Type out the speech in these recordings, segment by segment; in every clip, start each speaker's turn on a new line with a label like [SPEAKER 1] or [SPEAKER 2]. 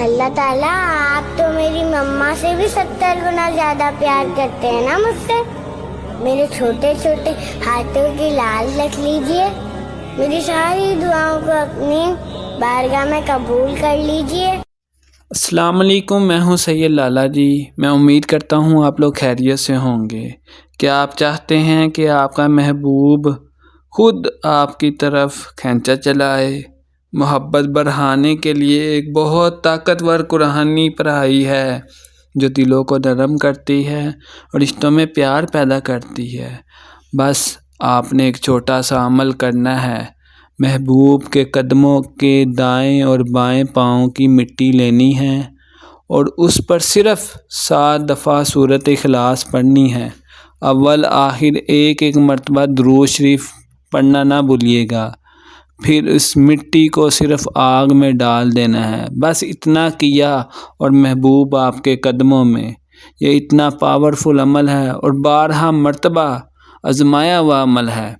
[SPEAKER 1] اللہ تعالیٰ آپ تو میری مما سے بھی 70 گنا زیادہ پیار کرتے ہیں نا مجھ سے. میرے چھوٹے چھوٹے ہاتھوں کی لاج رکھ لیجئے. میری ساری دعاؤں کو اپنی بارگاہ میں قبول کر لیجئے.
[SPEAKER 2] السلام علیکم، میں ہوں سید لالا جی. میں امید کرتا ہوں آپ لوگ خیریت سے ہوں گے. کیا آپ چاہتے ہیں کہ آپ کا محبوب خود آپ کی طرف کھینچا چلائے؟ محبت بڑھانے کے لیے ایک بہت طاقتور قرآنی پڑھائی ہے جو دلوں کو نرم کرتی ہے اور رشتوں میں پیار پیدا کرتی ہے. بس آپ نے ایک چھوٹا سا عمل کرنا ہے. محبوب کے قدموں کے دائیں اور بائیں پاؤں کی مٹی لینی ہے اور اس پر صرف 7 دفعہ سورۃ اخلاص پڑھنی ہے. اول آخر ایک مرتبہ درود شریف پڑھنا نہ بھولیے گا. پھر اس مٹی کو صرف آگ میں ڈال دینا ہے. بس اتنا کیا اور محبوب آپ کے قدموں میں. یہ اتنا پاورفل عمل ہے اور بارہا مرتبہ آزمایا ہوا عمل ہے.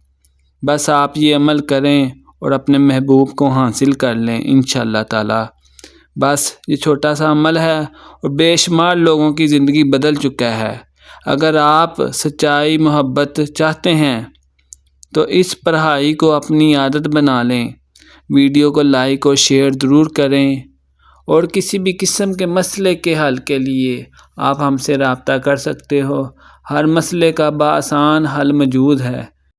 [SPEAKER 2] بس آپ یہ عمل کریں اور اپنے محبوب کو حاصل کر لیں انشاءاللہ تعالی. بس یہ چھوٹا سا عمل ہے اور بے شمار لوگوں کی زندگی بدل چکا ہے. اگر آپ سچائی محبت چاہتے ہیں تو اس پڑھائی کو اپنی عادت بنا لیں. ویڈیو کو لائک اور شیئر ضرور کریں اور کسی بھی قسم کے مسئلے کے حل کے لیے آپ ہم سے رابطہ کر سکتے ہو. ہر مسئلے کا بآسان حل موجود ہے.